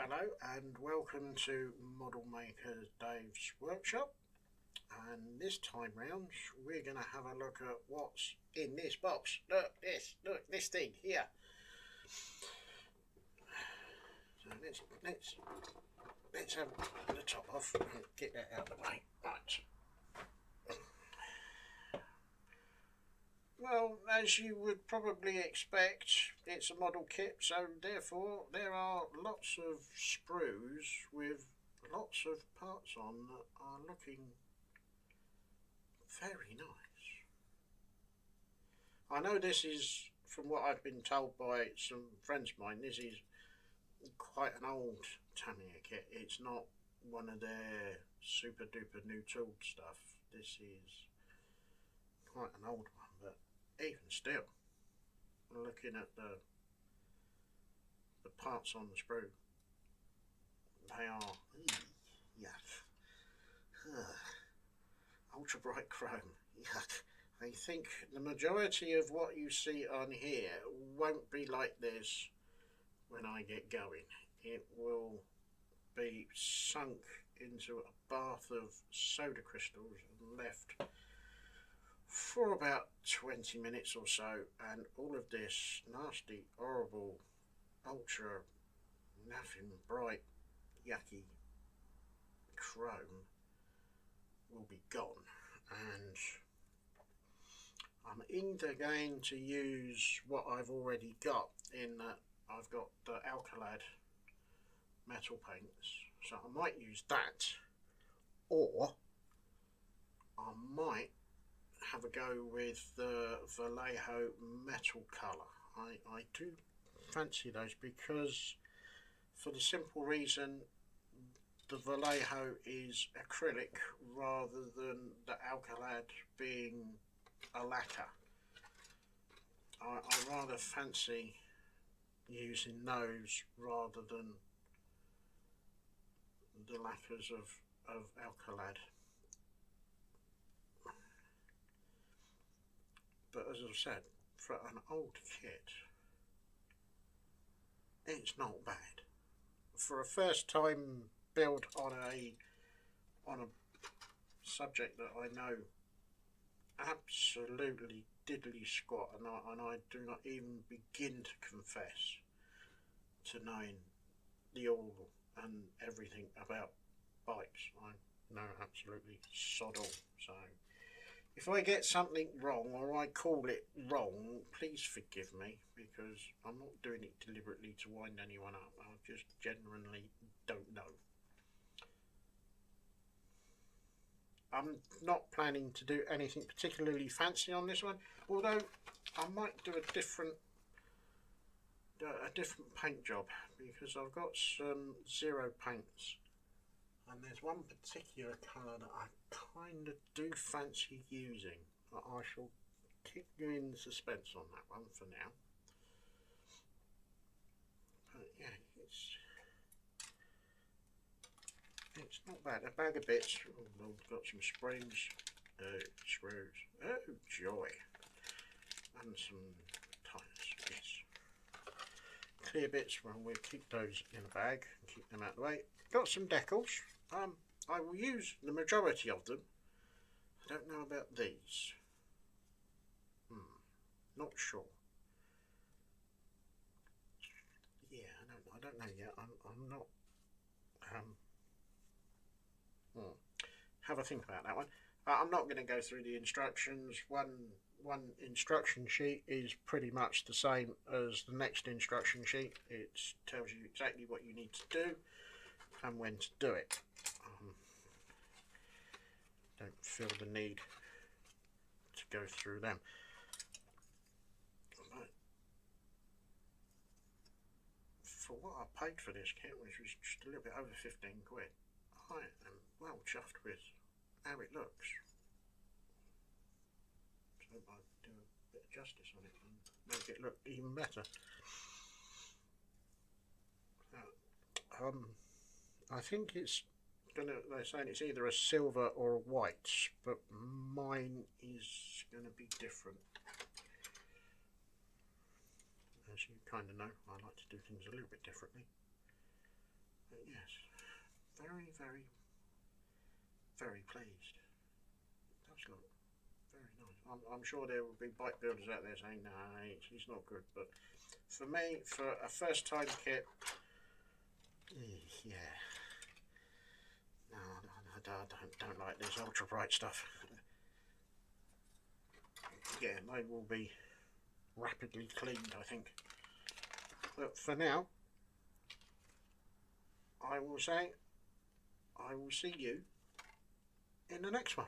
Hello and welcome to Model Maker Dave's workshop, and this time round we're going to have a look at what's in this box. Look this thing here. So let's have the top off and get that out of the way. Right. Well, as you would probably expect, it's a model kit, so therefore there are lots of sprues with lots of parts on that are looking very nice. I know this is, from what I've been told by some friends of mine, this is quite an old Tamiya kit. It's not one of their super duper new tooled stuff. This is quite an old one, but even still, looking at the parts on the sprue, they are ultra bright chrome. Yuck. I think the majority of what you see on here won't be like this when I get going. It will be sunk into a bath of soda crystals and left for about 20 minutes or so, and all of this nasty, horrible, ultra nothing bright, yucky chrome will be gone. And I'm either going to use what I've already got, in that I've got the Alcalad metal paints, so I might use that, or I might have a go with the Vallejo metal colour. I do fancy those, because for the simple reason the Vallejo is acrylic rather than the Alcalad being a lacquer. I rather fancy using those rather than the lacquers of Alcalad. But as I've said, for an old kit, it's not bad. For a first time build on a subject that I know absolutely diddly squat, and I do not even begin to confess to knowing the all and everything about bikes. I know absolutely sod all. So if I get something wrong, or I call it wrong, please forgive me, because I'm not doing it deliberately to wind anyone up. I just genuinely don't know. I'm not planning to do anything particularly fancy on this one, although I might do a different paint job, because I've got some zero paints, and there's one particular colour that I kind of do fancy using, but I shall keep you in suspense on that one for now. But yeah, it's not bad. A bag of bits. Oh, we've got some springs, screws, oh joy, and some tires. Yes, clear bits. Well, we'll keep those in a bag and keep them out of the way. Got some decals. I will use the majority of them. I don't know about these. Not sure. Yeah, I don't know yet. I'm not. Have a think about that one. I'm not going to go through the instructions. One instruction sheet is pretty much the same as the next instruction sheet. It tells you exactly what you need to do and when to do it. Don't feel the need to go through them. But for what I paid for this kit, which was just a little bit over 15 quid, I am well chuffed with how it looks. So I do a bit of justice on it and make it look even better. I think it's they're saying it's either a silver or a white, but mine is going to be different. As you kind of know, I like to do things a little bit differently. But yes, very, very, very pleased. It does look very nice. I'm sure there will be bike builders out there saying, no, it's not good. But for me, for a first time kit, yeah. No, I don't like this ultra bright stuff. Yeah, they will be rapidly cleaned, I think. But for now, I will say, I will see you in the next one.